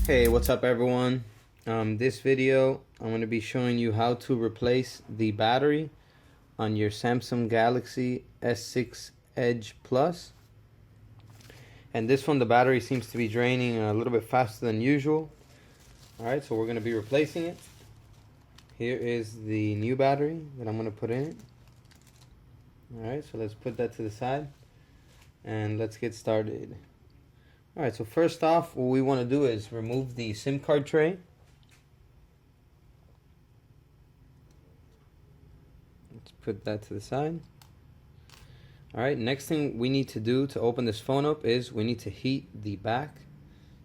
Hey, what's up everyone? This video I'm going to be showing you how to replace the battery on your Samsung Galaxy S6 Edge Plus. And this one, the battery seems to be draining a little bit faster than usual. Alright, so we're going to be replacing it. Here is the new battery that I'm going to put in it. Alright, so let's put that to the side and let's get started. Alright, so first off, what we want to do is remove the SIM card tray. Let's put that to the side. Alright, next thing we need to do to open this phone up is we need to heat the back,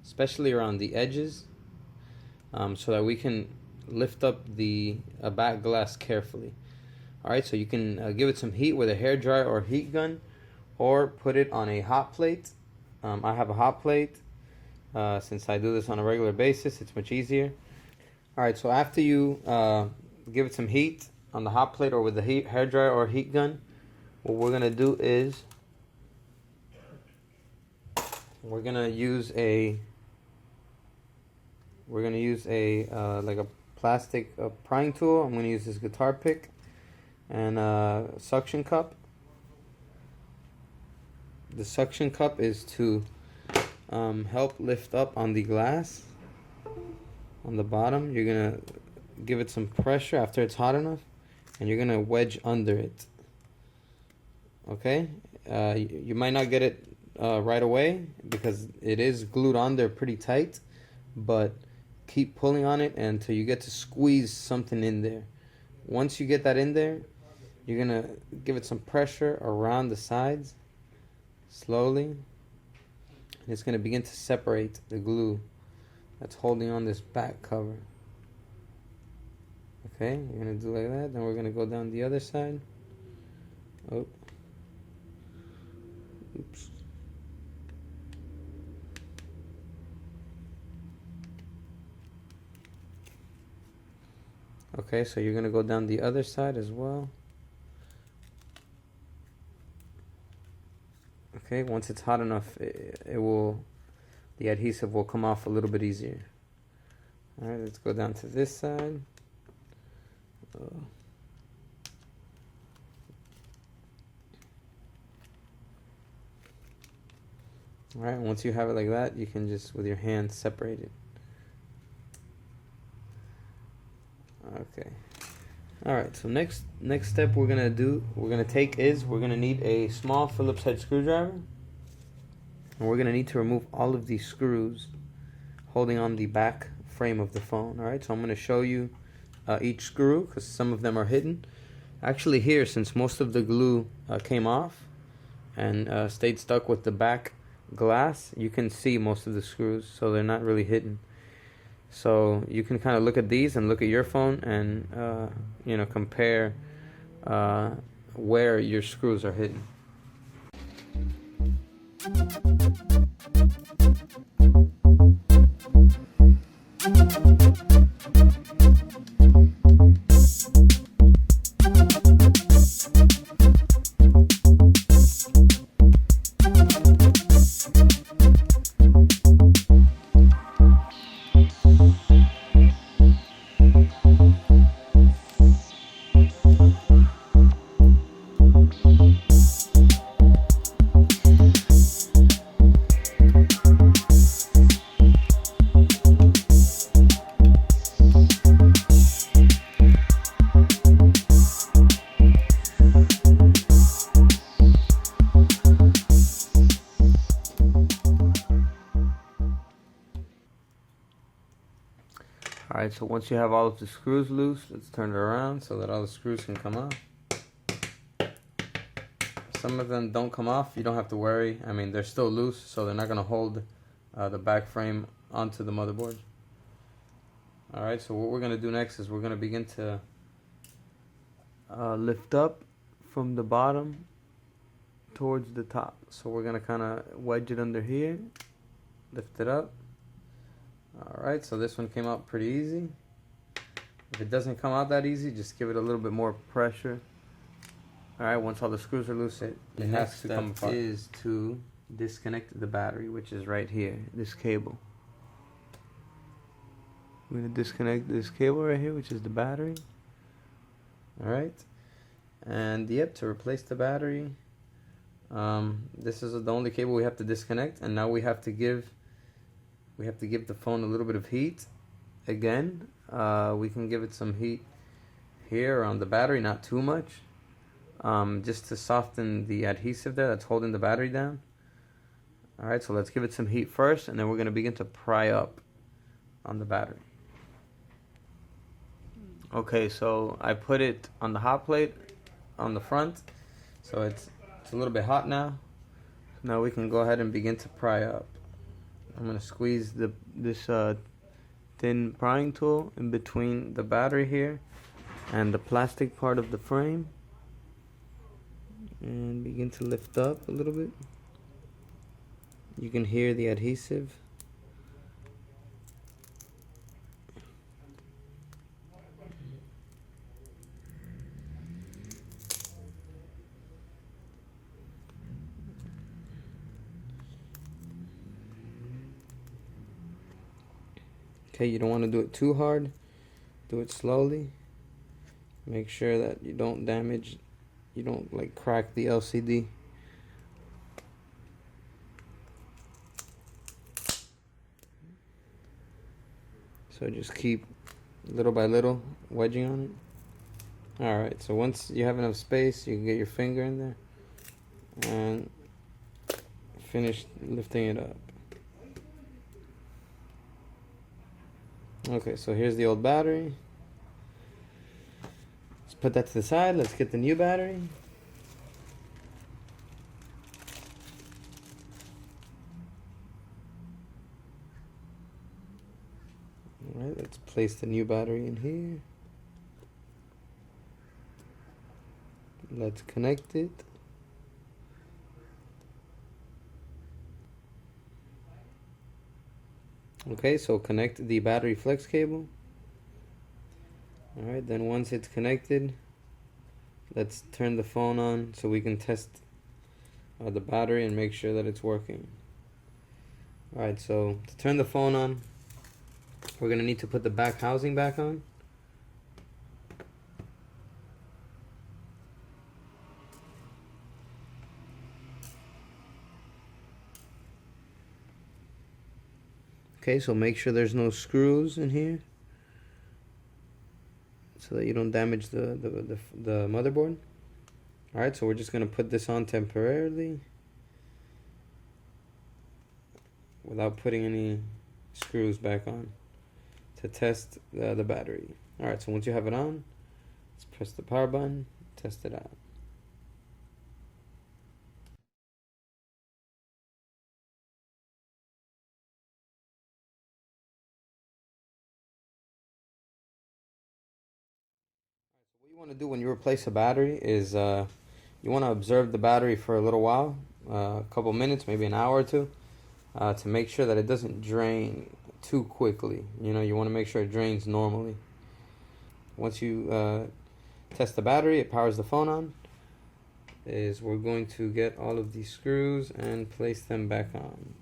especially around the edges, so that we can lift up the back glass carefully. Alright, so you can give it some heat with a hairdryer or heat gun, or put it on a hot plate. I have a hot plate. Since I do this on a regular basis, it's much easier. Alright, so after you give it some heat on the hot plate or with the hairdryer or heat gun, what we're going to do is we're going to use a like a plastic prying tool. I'm going to use this guitar pick and a suction cup. The suction cup is to help lift up on the glass on the bottom. You're gonna give it some pressure after it's hot enough, and you're gonna wedge under it. Okay, you might not get it right away because it is glued on there pretty tight, but keep pulling on it until you get to squeeze something in there. Once you get that in there, you're gonna give it some pressure around the sides slowly, and it's going to begin to separate the glue that's holding on this back cover. Okay, you're going to do like that. Then we're going to go down the other side. Oh, oops. Okay, so you're going to go down the other side as well. Okay, once it's hot enough, the adhesive will come off a little bit easier. Alright, let's go down to this side. Alright, once you have it like that, you can just, with your hand, separate it. Okay. Alright, so next step we're gonna take is we're gonna need a small Phillips head screwdriver, and we're gonna need to remove all of these screws holding on the back frame of the phone. Alright, so I'm gonna show you each screw because some of them are hidden. Actually, here, since most of the glue came off and stayed stuck with the back glass, you can see most of the screws, so they're not really hidden. So you can kind of look at these and look at your phone and compare where your screws are hidden. Alright, so once you have all of the screws loose, let's turn it around so that all the screws can come off. Some of them don't come off. You don't have to worry. I mean, they're still loose, so they're not going to hold the back frame onto the motherboard. Alright, so what we're going to do next is we're going to begin to lift up from the bottom towards the top. So we're going to kind of wedge it under here, lift it up. Alright, so this one came out pretty easy. If it doesn't come out that easy, just give it a little bit more pressure. Alright, once all the screws are loose, it has to come apart. The next step is to disconnect the battery, which is right here, this cable. I'm going to disconnect this cable right here, which is the battery. Alright. And yep, to replace the battery, this is the only cable we have to disconnect, and now we have to give the phone a little bit of heat. Again, we can give it some heat here on the battery, not too much, just to soften the adhesive there that's holding the battery down. Alright, so let's give it some heat first, and then we're going to begin to pry up on the battery. Okay, so I put it on the hot plate on the front, so it's a little bit hot now. Now we can go ahead and begin to pry up. I'm going to squeeze this thin prying tool in between the battery here and the plastic part of the frame, and begin to lift up a little bit. You can hear the adhesive. Okay, you don't want to do it too hard. Do it slowly. Make sure that you don't like crack the LCD. So just keep little by little wedging on it. Alright, so once you have enough space, you can get your finger in there and finish lifting it up. Okay, so here's the old battery. Let's put that to the side. Let's get the new battery. Alright, let's place the new battery in here. Let's connect it. Okay, so connect the battery flex cable. Alright, then once it's connected, let's turn the phone on so we can test the battery and make sure that it's working. Alright, so to turn the phone on, we're going to need to put the back housing back on. Okay, so make sure there's no screws in here so that you don't damage the motherboard. Alright, so we're just going to put this on temporarily without putting any screws back on to test the battery. Alright, so once you have it on, let's press the power button, test it out. What you want to do when you replace a battery is you want to observe the battery for a little while, a couple minutes, maybe an hour or two, to make sure that it doesn't drain too quickly. You know, you want to make sure it drains normally. Once you test the battery, it powers the phone on, we're going to get all of these screws and place them back on.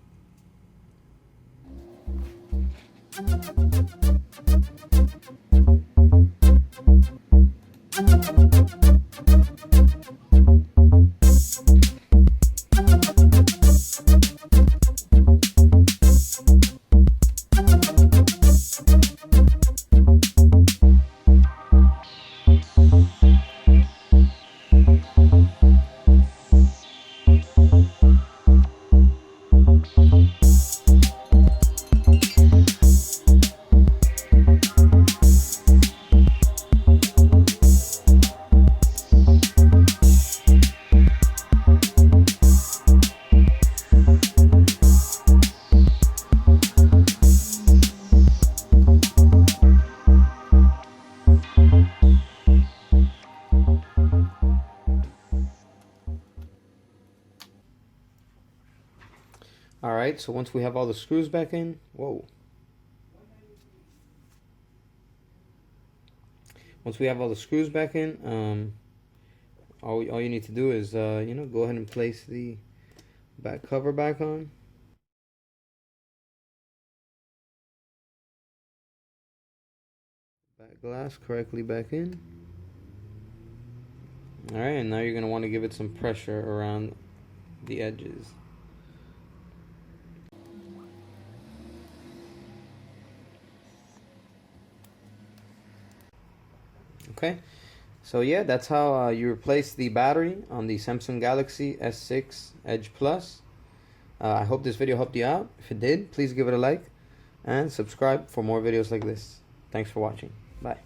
Alright, so once we have all the screws back in, once we have all the screws back in, all you need to do is, go ahead and place the back cover back on. glass correctly back in. Alright, and now you're going to want to give it some pressure around the edges. Okay, so yeah, that's how you replace the battery on the Samsung Galaxy S6 Edge Plus. I hope this video helped you out. If it did, please give it a like and subscribe for more videos like this. Thanks for watching. Bye.